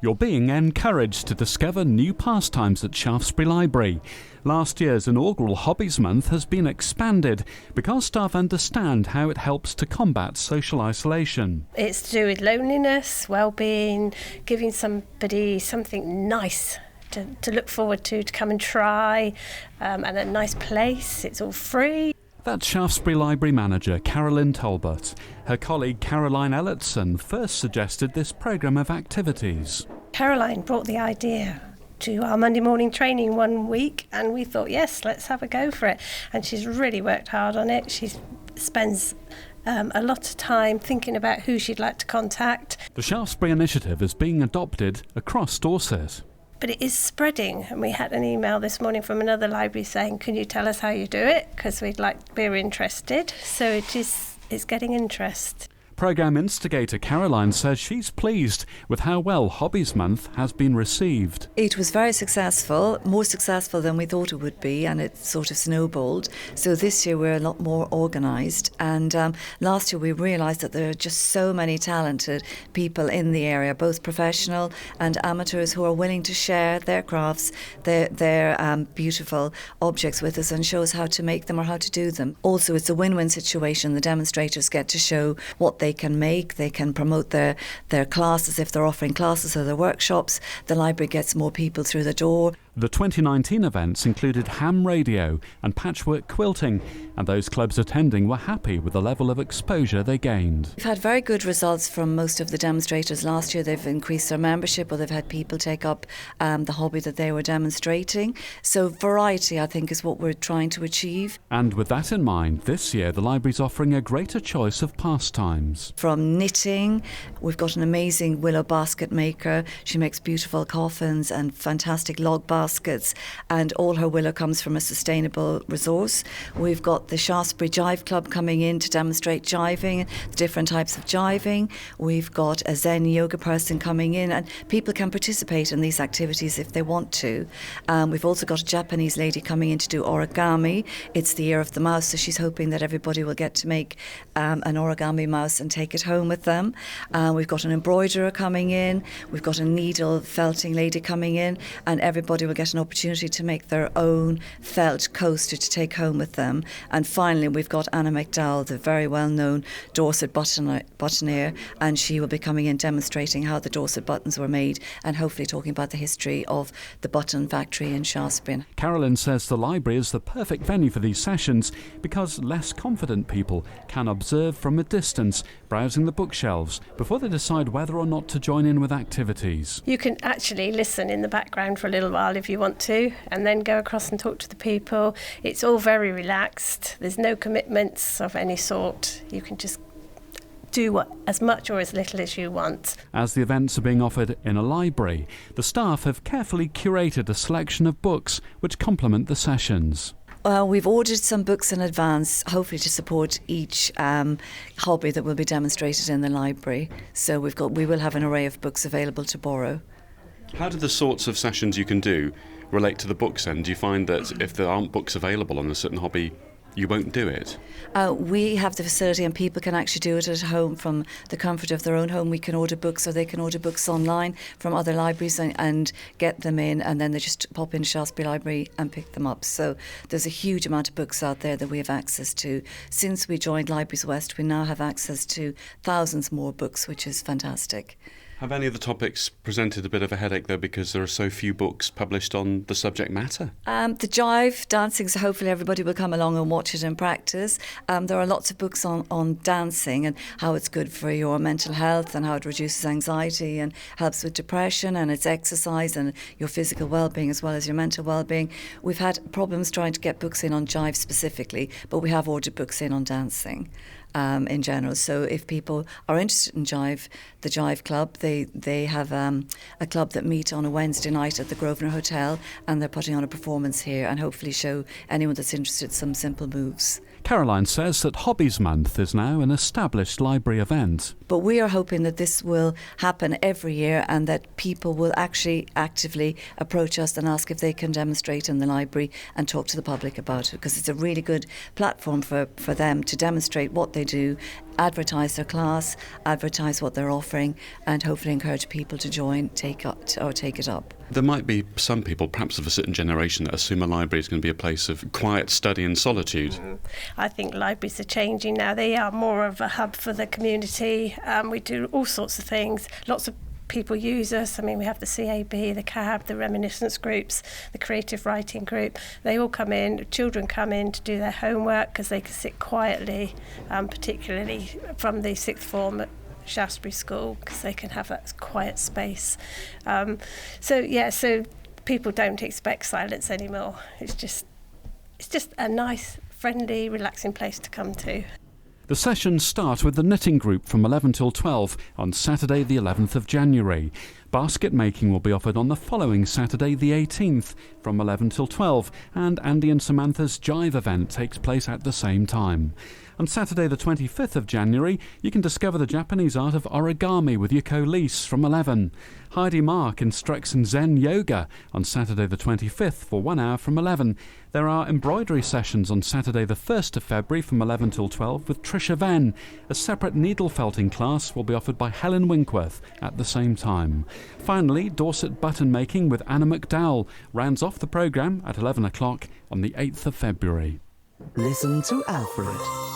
You're being encouraged to discover new pastimes at Shaftesbury Library. Last year's inaugural Hobbies Month has been expanded because staff understand how it helps to combat social isolation. It's to do with loneliness, well-being, giving somebody something nice to look forward to come and try, and a nice place. It's all free. That's Shaftesbury Library manager Carolyn Talbot. Her colleague Caroline Ellertson first suggested this programme of activities. Caroline brought the idea to our Monday morning training one week, and we thought, yes, let's have a go for it. And she's really worked hard on it. She spends a lot of time thinking about who she'd like to contact. The Shaftesbury initiative is being adopted across Dorset. But it is spreading, and we had an email this morning from another library saying, can you tell us how you do it? Because we're interested. So it's getting interest. Programme instigator Caroline says she's pleased with how well Hobbies Month has been received. It was very successful, more successful than we thought it would be, and it sort of snowballed. So this year we're a lot more organised, and last year we realised that there are just so many talented people in the area, both professional and amateurs, who are willing to share their crafts, their beautiful objects with us and show us how to make them or how to do them. Also, it's a win-win situation. The demonstrators get to show what they can make, they can promote their classes if they're offering classes or their workshops. The library gets more people through the door. The 2019 events included ham radio and patchwork quilting, and those clubs attending were happy with the level of exposure they gained. We've had very good results from most of the demonstrators last year. They've increased their membership, or they've had people take up the hobby that they were demonstrating. So variety, I think, is what we're trying to achieve. And with that in mind, this year the library's offering a greater choice of pastimes. From knitting, we've got an amazing willow basket maker. She makes beautiful coffins and fantastic log baskets, and all her willow comes from a sustainable resource. We've got the Shaftesbury Jive Club coming in to demonstrate jiving, the different types of jiving. We've got a Zen yoga person coming in, and people can participate in these activities if they want to. We've also got a Japanese lady coming in to do origami. It's the year of the mouse, so she's hoping that everybody will get to make an origami mouse and take it home with them. We've got an embroiderer coming in. We've got a needle felting lady coming in, and everybody will get an opportunity to make their own felt coaster to take home with them. And finally, we've got Anna McDowell, the very well-known Dorset buttoneer, and she will be coming in demonstrating how the Dorset buttons were made and hopefully talking about the history of the button factory in Shaftesbury. Carolyn says the library is the perfect venue for these sessions because less confident people can observe from a distance, browsing the bookshelves before they decide whether or not to join in with activities. You can actually listen in the background for a little while if you want to, and then go across and talk to the people. It's all very relaxed. There's no commitments of any sort. You can just do as much or as little as you want. As the events are being offered in a library, the staff have carefully curated a selection of books which complement the sessions. Well, we've ordered some books in advance, hopefully to support each hobby that will be demonstrated in the library. So we will have an array of books available to borrow. How do the sorts of sessions you can do relate to the books then? Do you find that if there aren't books available on a certain hobby, you won't do it? We have the facility, and people can actually do it at home from the comfort of their own home. We can order books, or they can order books online from other libraries and get them in, and then they just pop into Shaftesbury Library and pick them up. So there's a huge amount of books out there that we have access to. Since we joined Libraries West, we now have access to thousands more books, which is fantastic. Have any of the topics presented a bit of a headache, though, because there are so few books published on the subject matter? The jive dancing, so hopefully everybody will come along and watch it in practice. There are lots of books on dancing and how it's good for your mental health and how it reduces anxiety and helps with depression, and it's exercise and your physical well-being as well as your mental well-being. We've had problems trying to get books in on jive specifically, but we have ordered books in on dancing. In general. So if people are interested in jive, the Jive Club, they have a club that meet on a Wednesday night at the Grosvenor Hotel, and they're putting on a performance here and hopefully show anyone that's interested some simple moves. Caroline says that Hobbies Month is now an established library event. But we are hoping that this will happen every year and that people will actually actively approach us and ask if they can demonstrate in the library and talk to the public about it, because it's a really good platform for them to demonstrate what they do, advertise their class, advertise what they're offering, and hopefully encourage people to join, take it up. There might be some people, perhaps of a certain generation, that assume a library is going to be a place of quiet study and solitude. I think libraries are changing now. They are more of a hub for the community. We do all sorts of things. Lots of people use us. I mean, we have the CAB, the CAB, the reminiscence groups, the creative writing group. They all come in. Children come in to do their homework because they can sit quietly, particularly from the sixth form at Shaftesbury School, because they can have that quiet space. So people don't expect silence anymore. It's just a nice, friendly, relaxing place to come to. The sessions start with the knitting group from 11 till 12 on Saturday the 11th of January. Basket making will be offered on the following Saturday the 18th from 11 till 12, and Andy and Samantha's Jive event takes place at the same time. On Saturday the 25th of January, you can discover the Japanese art of origami with Yuko Lise from 11. Heidi Mark instructs in Zen Yoga on Saturday the 25th for 1 hour from 11. There are embroidery sessions on Saturday the 1st of February from 11 till 12 with Trisha Venn. A separate needle felting class will be offered by Helen Winkworth at the same time. Finally, Dorset button making with Anna McDowell rounds off the programme at 11 o'clock on the 8th of February. Listen to Alfred.